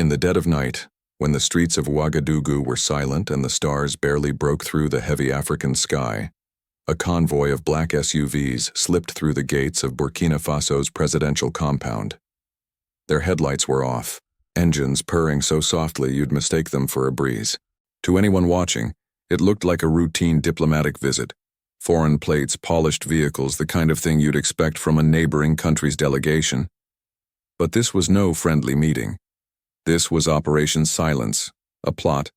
In the dead of night, when the streets of Ouagadougou were silent and the stars barely broke through the heavy African sky, a convoy of black SUVs slipped through the gates of Burkina Faso's presidential compound. Their headlights were off, engines purring so softly you'd mistake them for a breeze. To anyone watching, it looked like a routine diplomatic visit. Foreign plates, polished vehicles, the kind of thing you'd expect from a neighboring country's delegation. But this was no friendly meeting. This was Operation Silence, a plot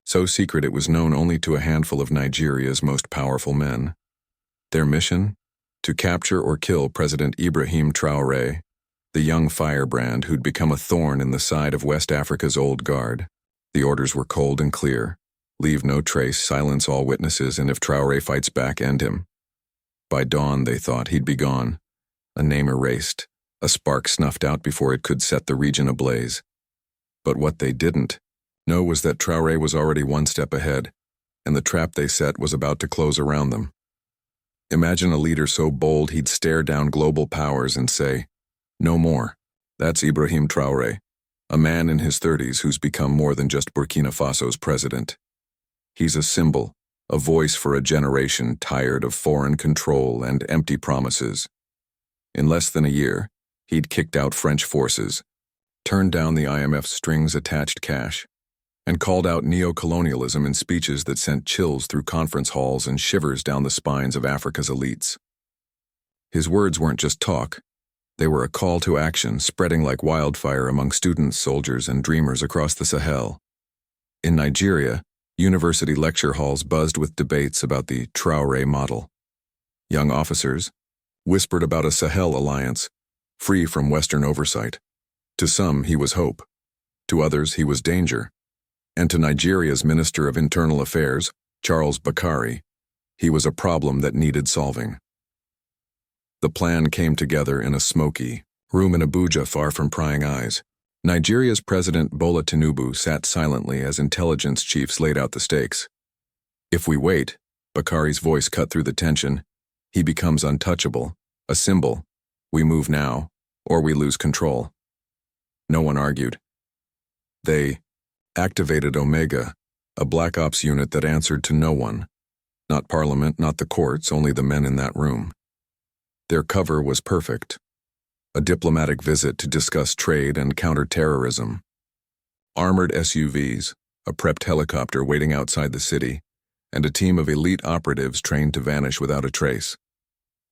so secret it was known only to a handful of Nigeria's most powerful men. Their mission? To capture or kill President Ibrahim Traoré, the young firebrand who'd become a thorn in the side of West Africa's old guard. The orders were cold and clear. Leave no trace, silence all witnesses, and if Traoré fights back, end him. By dawn, they thought he'd be gone. A name erased, a spark snuffed out before it could set the region ablaze. But what they didn't know was that Traoré was already one step ahead, and the trap they set was about to close around them. Imagine a leader so bold he'd stare down global powers and say, "No more. That's Ibrahim Traoré, a man in his 30s who's become more than just Burkina Faso's president. He's a symbol, a voice for a generation tired of foreign control and empty promises." In less than a year, he'd kicked out French forces, turned down the IMF's strings-attached cash, and called out neocolonialism in speeches that sent chills through conference halls and shivers down the spines of Africa's elites. His words weren't just talk. They were a call to action, spreading like wildfire among students, soldiers, and dreamers across the Sahel. In Nigeria, university lecture halls buzzed with debates about the Traoré model. Young officers whispered about a Sahel alliance, free from Western oversight. To some, he was hope. To others, he was danger. And to Nigeria's Minister of Internal Affairs, Charles Bakari, he was a problem that needed solving. The plan came together in a smoky room in Abuja far from prying eyes. Nigeria's President Bola Tinubu sat silently as intelligence chiefs laid out the stakes. If we wait, Bakari's voice cut through the tension, he becomes untouchable, a symbol. We move now, or we lose control. No one argued. They activated Omega, a black ops unit that answered to no one. Not Parliament, not the courts, only the men in that room. Their cover was perfect. A diplomatic visit to discuss trade and counter-terrorism. Armored SUVs, a prepped helicopter waiting outside the city, and a team of elite operatives trained to vanish without a trace.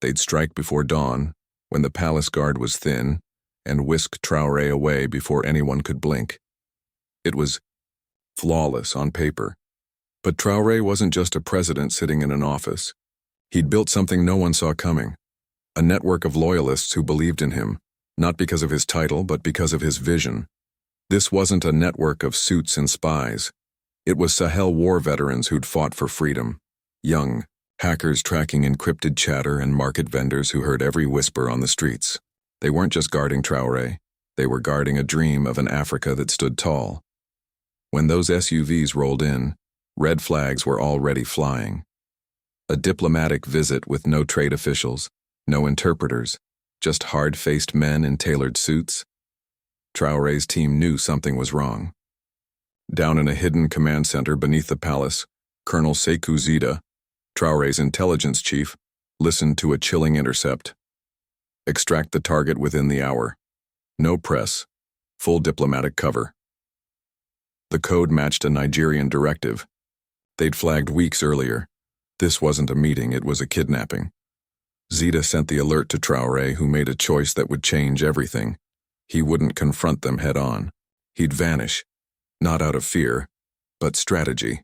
They'd strike before dawn, when the palace guard was thin, and whisk Traoré away before anyone could blink. It was flawless on paper. But Traoré wasn't just a president sitting in an office. He'd built something no one saw coming. A network of loyalists who believed in him, not because of his title, but because of his vision. This wasn't a network of suits and spies. It was Sahel war veterans who'd fought for freedom. Young hackers tracking encrypted chatter and market vendors who heard every whisper on the streets. They weren't just guarding Traoré. They were guarding a dream of an Africa that stood tall. When those SUVs rolled in, red flags were already flying. A diplomatic visit with no trade officials, no interpreters, just hard-faced men in tailored suits. Traoré's team knew something was wrong. Down in a hidden command center beneath the palace, Colonel Sekou Zida, Traoré's intelligence chief, listened to a chilling intercept. Extract the target within the hour. No press. Full diplomatic cover. The code matched a Nigerian directive. They'd flagged weeks earlier. This wasn't a meeting, it was a kidnapping. Zida sent the alert to Traoré, who made a choice that would change everything. He wouldn't confront them head-on. He'd vanish, not out of fear, but strategy.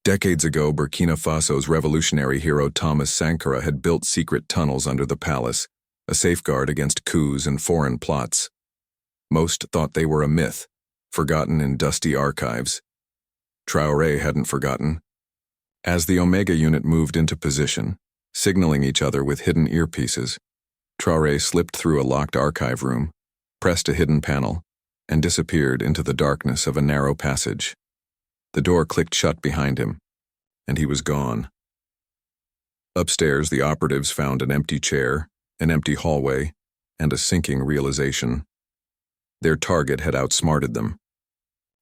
Decades ago, Burkina Faso's revolutionary hero Thomas Sankara had built secret tunnels under the palace, a safeguard against coups and foreign plots. Most thought they were a myth, forgotten in dusty archives. Traoré hadn't forgotten. As the Omega unit moved into position, signaling each other with hidden earpieces, Traoré slipped through a locked archive room, pressed a hidden panel, and disappeared into the darkness of a narrow passage. The door clicked shut behind him, and he was gone. Upstairs, the operatives found an empty chair, an empty hallway, and a sinking realization. Their target had outsmarted them.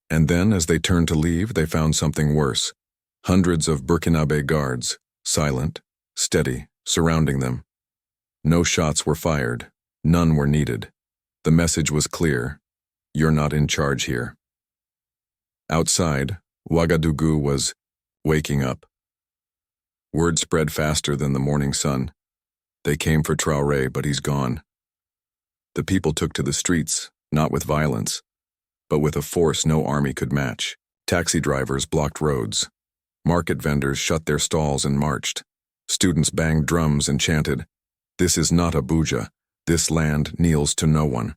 And then, as they turned to leave, they found something worse. Hundreds of Burkinabe guards, silent, steady, surrounding them. No shots were fired. None were needed. The message was clear. You're not in charge here. Outside, Ouagadougou was waking up. Word spread faster than the morning sun. They came for Traoré, but he's gone. The people took to the streets, not with violence, but with a force no army could match. Taxi drivers blocked roads. Market vendors shut their stalls and marched. Students banged drums and chanted, "This is not Abuja. This land kneels to no one."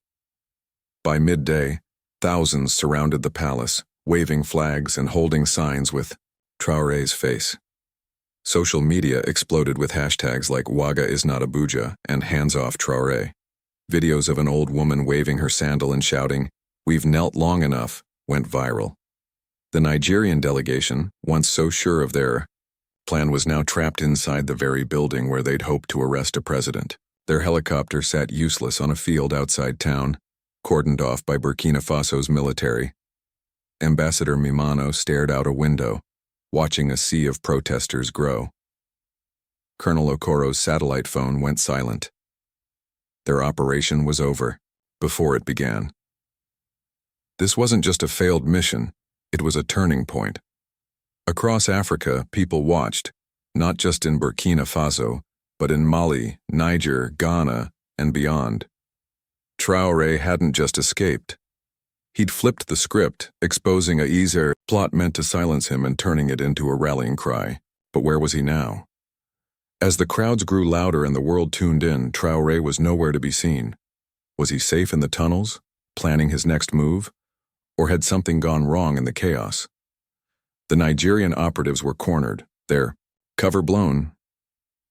By midday, thousands surrounded the palace, waving flags and holding signs with Traoré's face. Social media exploded with hashtags like Waga is not Abuja and hands off Traoré. Videos of an old woman waving her sandal and shouting, "We've knelt long enough," went viral. The Nigerian delegation, once so sure of their plan, was now trapped inside the very building where they'd hoped to arrest a president. Their helicopter sat useless on a field outside town, cordoned off by Burkina Faso's military. Ambassador Mimano stared out a window, watching a sea of protesters grow. Colonel Okoro's satellite phone went silent. Their operation was over, before it began. This wasn't just a failed mission, it was a turning point. Across Africa, people watched, not just in Burkina Faso, but in Mali, Niger, Ghana, and beyond. Traoré hadn't just escaped. He'd flipped the script, exposing a Iser plot meant to silence him and turning it into a rallying cry. But where was he now? As the crowds grew louder and the world tuned in, Traoré was nowhere to be seen. Was he safe in the tunnels, planning his next move? Or had something gone wrong in the chaos? The Nigerian operatives were cornered, their cover blown.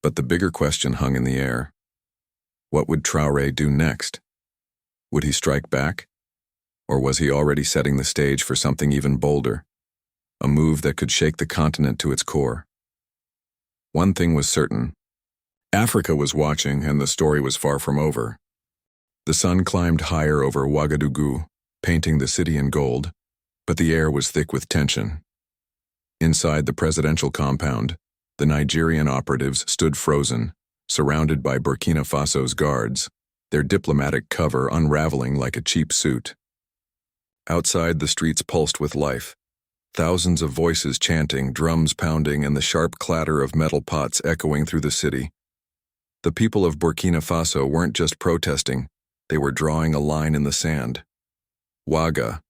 But the bigger question hung in the air. What would Traoré do next? Would he strike back? Or was he already setting the stage for something even bolder? A move that could shake the continent to its core. One thing was certain. Africa was watching, and the story was far from over. The sun climbed higher over Ouagadougou, painting the city in gold, but the air was thick with tension. Inside the presidential compound, the Nigerian operatives stood frozen, surrounded by Burkina Faso's guards, their diplomatic cover unraveling like a cheap suit. Outside, the streets pulsed with life. Thousands of voices chanting, drums pounding, and the sharp clatter of metal pots echoing through the city. The people of Burkina Faso weren't just protesting, they were drawing a line in the sand. Waga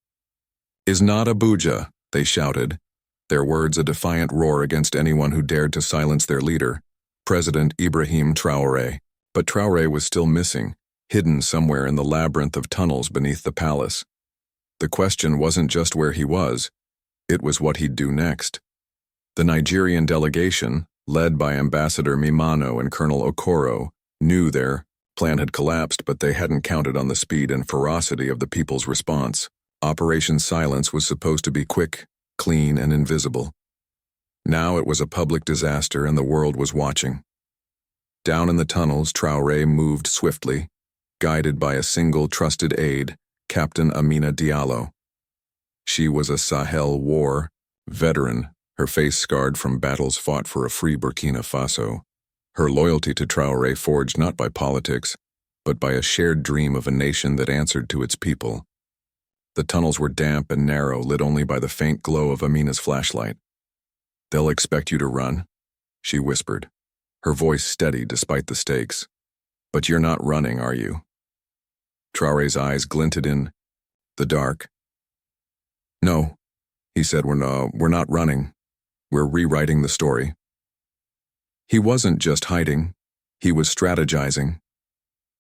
is not Abuja, they shouted, their words a defiant roar against anyone who dared to silence their leader, President Ibrahim Traoré. But Traoré was still missing, hidden somewhere in the labyrinth of tunnels beneath the palace. The question wasn't just where he was, it was what he'd do next. The Nigerian delegation, led by Ambassador Mimano and Colonel Okoro, knew their plan had collapsed, but they hadn't counted on the speed and ferocity of the people's response. Operation Silence was supposed to be quick, clean, and invisible. Now it was a public disaster and the world was watching. Down in the tunnels, Traoré moved swiftly, guided by a single trusted aide, Captain Amina Diallo. She was a Sahel war veteran, her face scarred from battles fought for a free Burkina Faso. Her loyalty to Traoré forged not by politics, but by a shared dream of a nation that answered to its people. The tunnels were damp and narrow, lit only by the faint glow of Amina's flashlight. "They'll expect you to run," she whispered, her voice steady despite the stakes. "But you're not running, are you?" Traoré's eyes glinted in the dark. "No," he said, we're not running. We're rewriting the story." He wasn't just hiding, he was strategizing.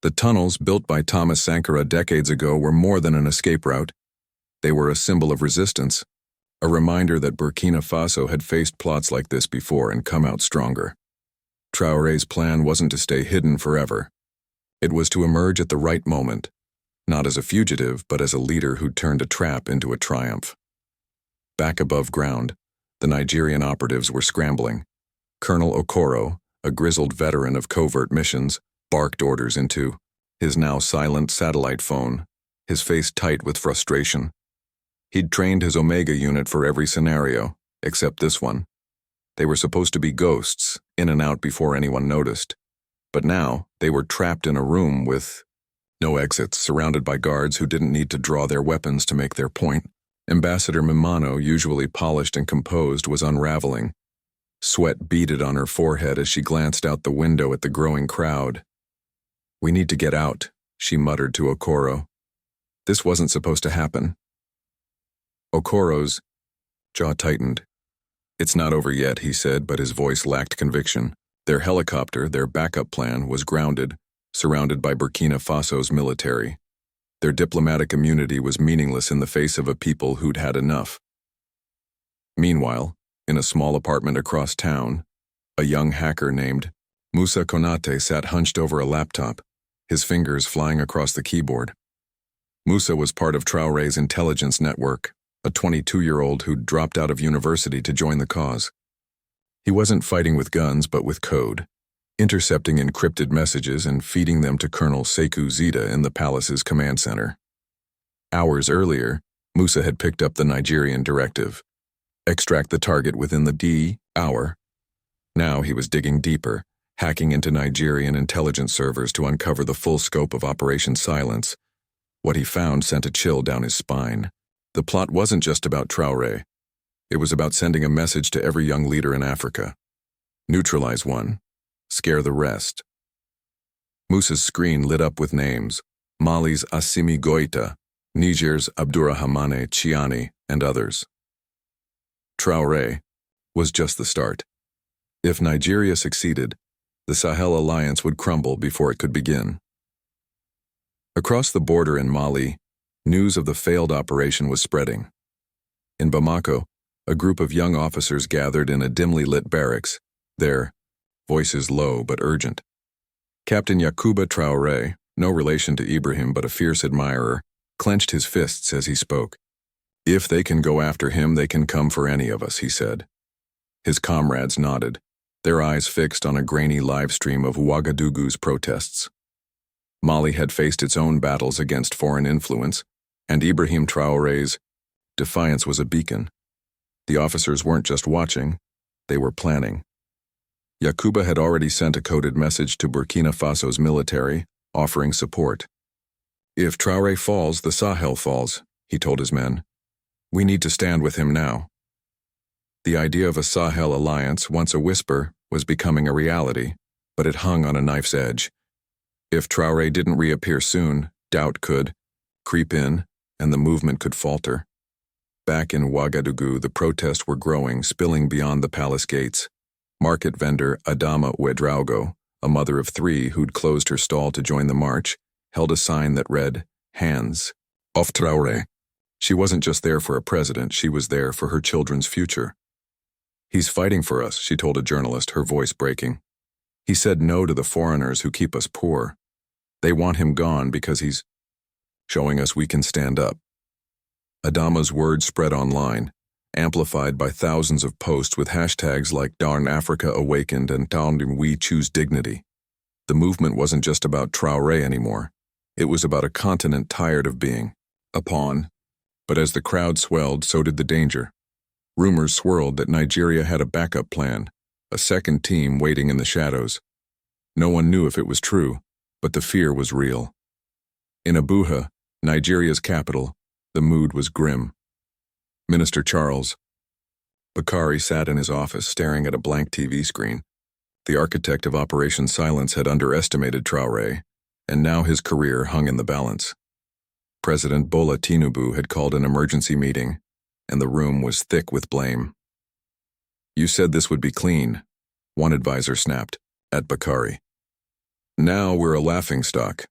The tunnels, built by Thomas Sankara decades ago, were more than an escape route. They were a symbol of resistance, a reminder that Burkina Faso had faced plots like this before and come out stronger. Traoré's plan wasn't to stay hidden forever. It was to emerge at the right moment, not as a fugitive, but as a leader who turned a trap into a triumph. Back above ground, the Nigerian operatives were scrambling. Colonel Okoro, a grizzled veteran of covert missions, barked orders into his now silent satellite phone. his face tight with frustration. He'd trained his Omega unit for every scenario, except this one. They were supposed to be ghosts, in and out before anyone noticed. But now, they were trapped in a room with no exits, surrounded by guards who didn't need to draw their weapons to make their point. Ambassador Mimano, usually polished and composed, was unraveling. Sweat beaded on her forehead as she glanced out the window at the growing crowd. "We need to get out," she muttered to Okoro. "This wasn't supposed to happen." Okoro's jaw tightened. "It's not over yet," he said, but his voice lacked conviction. Their helicopter, their backup plan, was grounded, surrounded by Burkina Faso's military. Their diplomatic immunity was meaningless in the face of a people who'd had enough. Meanwhile, in a small apartment across town, a young hacker named Musa Konate sat hunched over a laptop, his fingers flying across the keyboard. Musa was part of Traoré's intelligence network, a 22-year-old who'd dropped out of university to join the cause. He wasn't fighting with guns but with code, intercepting encrypted messages and feeding them to Colonel Sekou Zida in the palace's command center. Hours earlier, Musa had picked up the Nigerian directive: extract the target within the D-hour. Now he was digging deeper, hacking into Nigerian intelligence servers to uncover the full scope of Operation Silence. What he found sent a chill down his spine. The plot wasn't just about Traoré. It was about sending a message to every young leader in Africa. Neutralize one, scare the rest. Musa's screen lit up with names: Mali's Assimi Goïta, Niger's Abdourahmane Chiani, and others. Traoré was just the start. If Nigeria succeeded, the Sahel alliance would crumble before it could begin. Across the border in Mali, news of the failed operation was spreading. In Bamako, a group of young officers gathered in a dimly lit barracks, their voices low but urgent. Captain Yakuba Traoré, no relation to Ibrahim but a fierce admirer, clenched his fists as he spoke. "If they can go after him, they can come for any of us," he said. His comrades nodded, their eyes fixed on a grainy live stream of Ouagadougou's protests. Mali had faced its own battles against foreign influence, and Ibrahim Traoré's defiance was a beacon. The officers weren't just watching, they were planning. Yakuba had already sent a coded message to Burkina Faso's military, offering support. "If Traoré falls, the Sahel falls," he told his men. "We need to stand with him now." The idea of a Sahel alliance, once a whisper, was becoming a reality, but it hung on a knife's edge. If Traoré didn't reappear soon, doubt could creep in, and the movement could falter. Back in Ouagadougou, the protests were growing, spilling beyond the palace gates. Market vendor Adama Ouedraogo, a mother of 3 who'd closed her stall to join the march, held a sign that read, "Hands off Traoré." She wasn't just there for a president, she was there for her children's future. "He's fighting for us," she told a journalist, her voice breaking. "He said no to the foreigners who keep us poor. They want him gone because he's showing us we can stand up." Adama's words spread online, amplified by thousands of posts with hashtags like Darn Africa Awakened and Darn We Choose Dignity. The movement wasn't just about Traoré anymore. It was about a continent tired of being a pawn. But as the crowd swelled, so did the danger. Rumors swirled that Nigeria had a backup plan, a second team waiting in the shadows. No one knew if it was true, but the fear was real. In Abuja, Nigeria's capital, the mood was grim. Minister Charles Bakari sat in his office staring at a blank TV screen. The architect of Operation Silence had underestimated Traoré, and now his career hung in the balance. President Bola Tinubu had called an emergency meeting, and the room was thick with blame. "You said this would be clean," one advisor snapped at Bakari. "Now we're a laughingstock."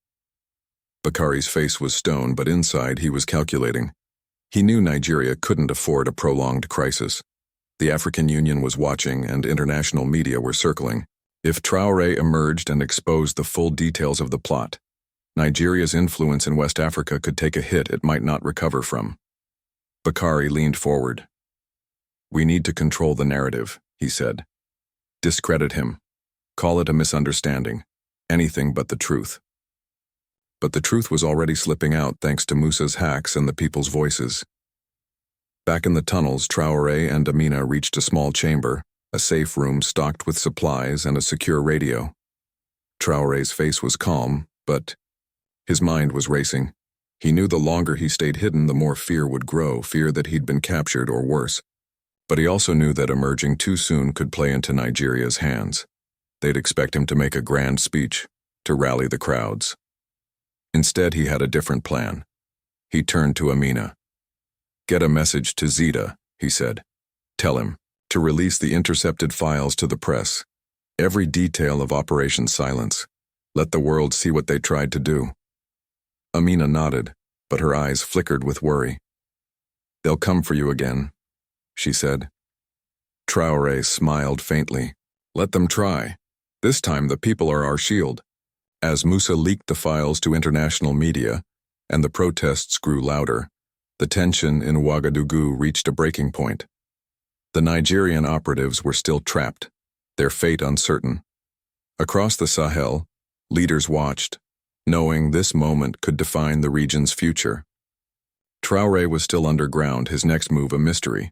Bakari's face was stone, but inside he was calculating. He knew Nigeria couldn't afford a prolonged crisis. The African Union was watching, and international media were circling. If Traoré emerged and exposed the full details of the plot, Nigeria's influence in West Africa could take a hit it might not recover from. Bakari leaned forward. "We need to control the narrative," he said. "Discredit him. Call it a misunderstanding. Anything but the truth." But the truth was already slipping out thanks to Musa's hacks and the people's voices. Back in the tunnels, Traoré and Amina reached a small chamber, a safe room stocked with supplies and a secure radio. Traoré's face was calm, but his mind was racing. He knew the longer he stayed hidden, the more fear would grow, fear that he'd been captured or worse. But he also knew that emerging too soon could play into Nigeria's hands. They'd expect him to make a grand speech, to rally the crowds. Instead, he had a different plan. He turned to Amina. "Get a message to Zita," he said. "Tell him to release the intercepted files to the press. Every detail of Operation Silence. Let the world see what they tried to do." Amina nodded, but her eyes flickered with worry. "They'll come for you again," she said. Traoré smiled faintly. "Let them try. This time the people are our shield." As Musa leaked the files to international media, and the protests grew louder, the tension in Ouagadougou reached a breaking point. The Nigerian operatives were still trapped, their fate uncertain. Across the Sahel, leaders watched, knowing this moment could define the region's future. Traoré was still underground, his next move a mystery.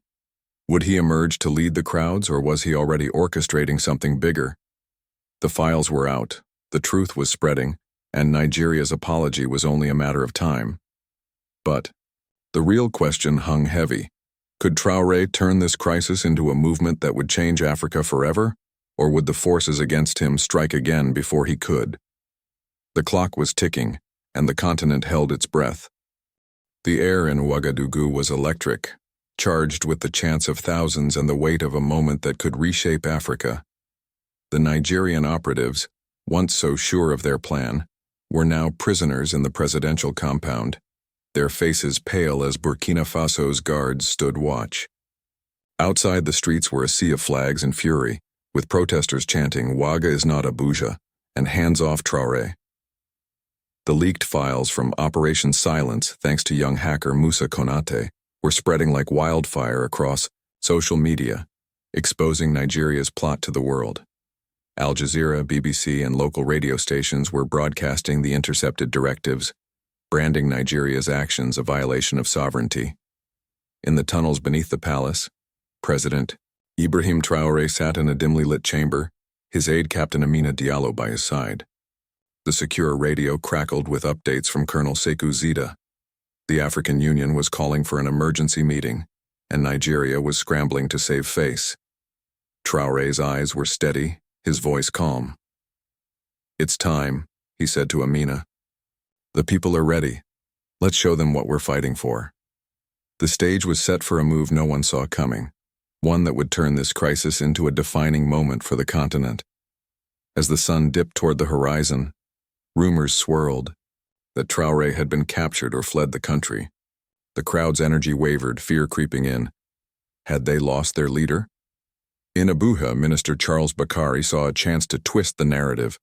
Would he emerge to lead the crowds, or was he already orchestrating something bigger? The files were out, the truth was spreading, and Nigeria's apology was only a matter of time. But the real question hung heavy. Could Traoré turn this crisis into a movement that would change Africa forever, or would the forces against him strike again before he could? The clock was ticking, and the continent held its breath. The air in Ouagadougou was electric, charged with the chance of thousands and the weight of a moment that could reshape Africa. The Nigerian operatives, once so sure of their plan, were now prisoners in the presidential compound, their faces pale as Burkina Faso's guards stood watch. Outside the streets were a sea of flags and fury, with protesters chanting, "Waga is not Abuja," and "Hands off Traoré." The leaked files from Operation Silence, thanks to young hacker Musa Konate, were spreading like wildfire across social media, exposing Nigeria's plot to the world. Al Jazeera, BBC, and local radio stations were broadcasting the intercepted directives, branding Nigeria's actions a violation of sovereignty. In the tunnels beneath the palace, President Ibrahim Traoré sat in a dimly lit chamber, his aide Captain Amina Diallo by his side. The secure radio crackled with updates from Colonel Sekou Zita. The African Union was calling for an emergency meeting, and Nigeria was scrambling to save face. Traoré's eyes were steady, his voice calm. "It's time," he said to Amina. "The people are ready. Let's show them what we're fighting for." The stage was set for a move no one saw coming, one that would turn this crisis into a defining moment for the continent. As the sun dipped toward the horizon, rumors swirled that Traoré had been captured or fled the country. The crowd's energy wavered, fear creeping in. Had they lost their leader? In Abuja, Minister Charles Bakari saw a chance to twist the narrative.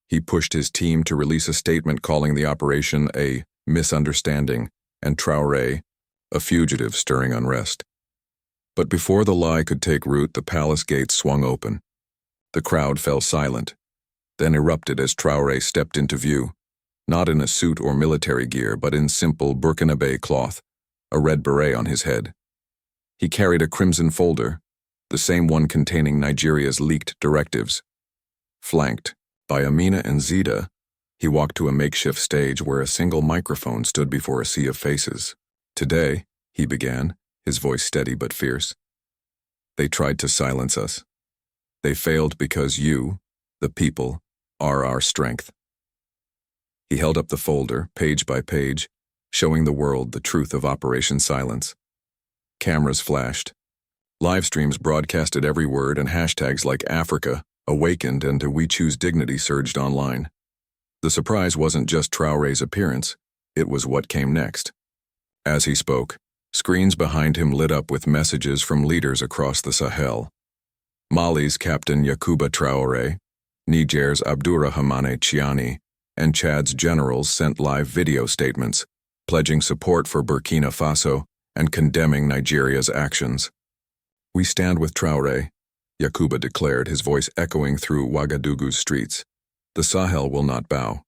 He pushed his team to release a statement calling the operation a misunderstanding and Traoré a fugitive stirring unrest. But before the lie could take root, the palace gates swung open. The crowd fell silent, then erupted as Traoré stepped into view, not in a suit or military gear, but in simple Burkina cloth, a red beret on his head. He carried a crimson folder, the same one containing Nigeria's leaked directives. Flanked by Amina and Zita, he walked to a makeshift stage where a single microphone stood before a sea of faces. "Today," he began, his voice steady but fierce, "they tried to silence us. They failed because you, the people, are our strength." He held up the folder, page by page, showing the world the truth of Operation Silence. Cameras flashed. Live streams broadcasted every word, and hashtags like Africa, Awakened, and We Choose Dignity surged online. The surprise wasn't just Traoré's appearance, it was what came next. As he spoke, screens behind him lit up with messages from leaders across the Sahel. Mali's Captain Yakuba Traoré, Niger's Abdurrahmane Chiani, and Chad's generals sent live video statements, pledging support for Burkina Faso and condemning Nigeria's actions. "We stand with Traoré," Yakuba declared, his voice echoing through Ouagadougou's streets. "The Sahel will not bow."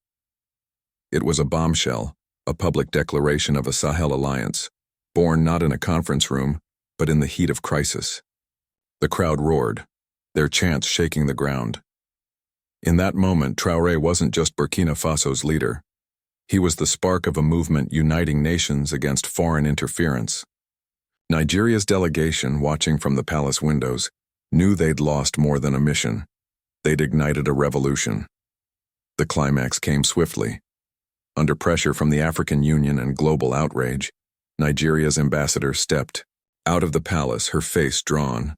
It was a bombshell, a public declaration of a Sahel alliance, born not in a conference room, but in the heat of crisis. The crowd roared, their chants shaking the ground. In that moment, Traoré wasn't just Burkina Faso's leader. He was the spark of a movement uniting nations against foreign interference. Nigeria's delegation, watching from the palace windows, knew they'd lost more than a mission. They'd ignited a revolution. The climax came swiftly. Under pressure from the African Union and global outrage, Nigeria's ambassador stepped out of the palace, her face drawn.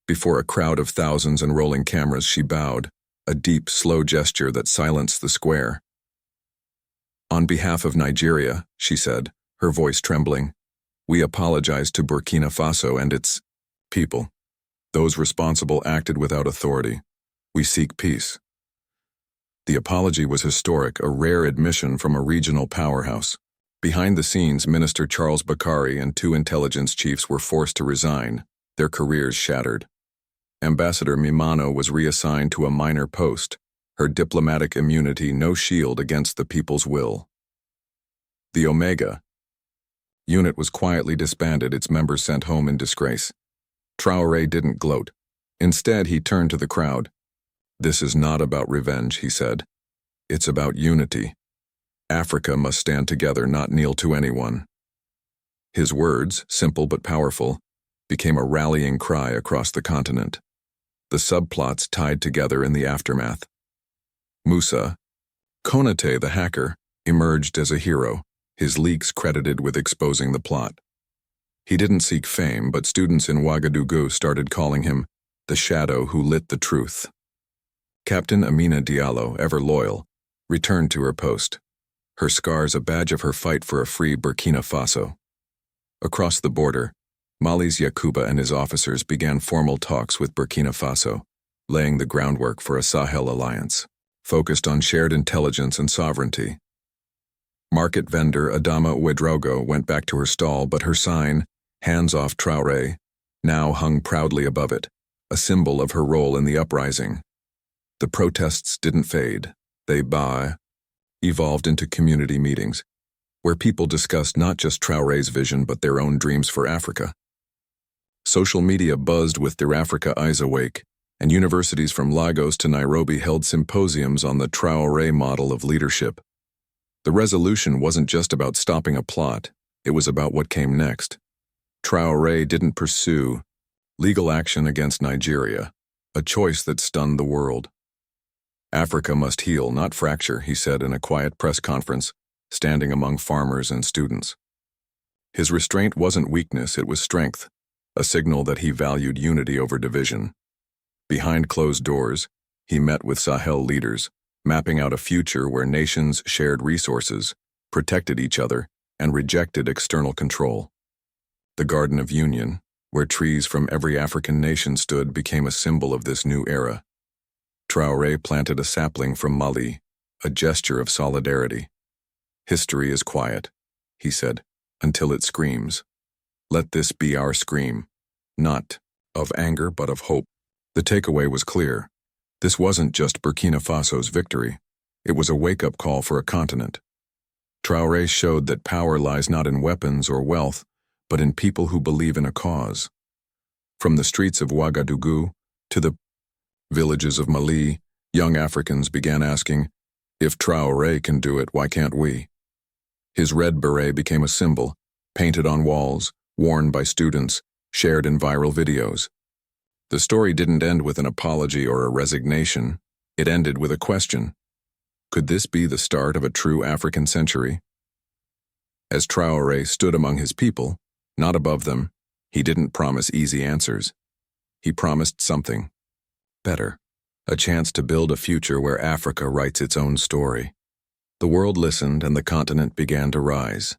Before a crowd of thousands and rolling cameras, she bowed, a deep, slow gesture that silenced the square. "On behalf of Nigeria," she said, her voice trembling, "we apologize to Burkina Faso and its people. Those responsible acted without authority. We seek peace." The apology was historic, a rare admission from a regional powerhouse. Behind the scenes, Minister Charles Bakari and 2 intelligence chiefs were forced to resign, their careers shattered. Ambassador Mimano was reassigned to a minor post, her diplomatic immunity no shield against the people's will. The Omega unit was quietly disbanded, its members sent home in disgrace. Traoré didn't gloat. Instead, he turned to the crowd. "This is not about revenge," he said. "It's about unity. Africa must stand together, not kneel to anyone." His words, simple but powerful, became a rallying cry across the continent. The subplots tied together in the aftermath. Musa Konate, the hacker, emerged as a hero, his leaks credited with exposing the plot. He didn't seek fame, but students in Ouagadougou started calling him the shadow who lit the truth. Captain Amina Diallo, ever loyal, returned to her post, her scars a badge of her fight for a free Burkina Faso. Across the border, Mali's Yakuba and his officers began formal talks with Burkina Faso, laying the groundwork for a Sahel alliance, focused on shared intelligence and sovereignty. Market vendor Adama Ouedraogo went back to her stall, but her sign, "Hands off Traoré," now hung proudly above it, a symbol of her role in the uprising. The protests didn't fade. They evolved into community meetings, where people discussed not just Traoré's vision but their own dreams for Africa. Social media buzzed with their Africa Eyes Awake, and universities from Lagos to Nairobi held symposiums on the Traoré model of leadership. The resolution wasn't just about stopping a plot, it was about what came next. Traoré didn't pursue legal action against Nigeria, a choice that stunned the world. "Africa must heal, not fracture," he said in a quiet press conference, standing among farmers and students. His restraint wasn't weakness, it was strength, a signal that he valued unity over division. Behind closed doors, he met with Sahel leaders, mapping out a future where nations shared resources, protected each other, and rejected external control. The Garden of Union, where trees from every African nation stood, became a symbol of this new era. Traoré planted a sapling from Mali, a gesture of solidarity. "History is quiet," he said, "until it screams. Let this be our scream, not of anger but of hope." The takeaway was clear. This wasn't just Burkina Faso's victory. It was a wake-up call for a continent. Traoré showed that power lies not in weapons or wealth, but in people who believe in a cause. From the streets of Ouagadougou to the villages of Mali, young Africans began asking, "If Traoré can do it, why can't we?" His red beret became a symbol, painted on walls, worn by students, shared in viral videos. The story didn't end with an apology or a resignation. It ended with a question. Could this be the start of a true African century? As Traoré stood among his people, not above them, he didn't promise easy answers. He promised something better, a chance to build a future where Africa writes its own story. The world listened and the continent began to rise.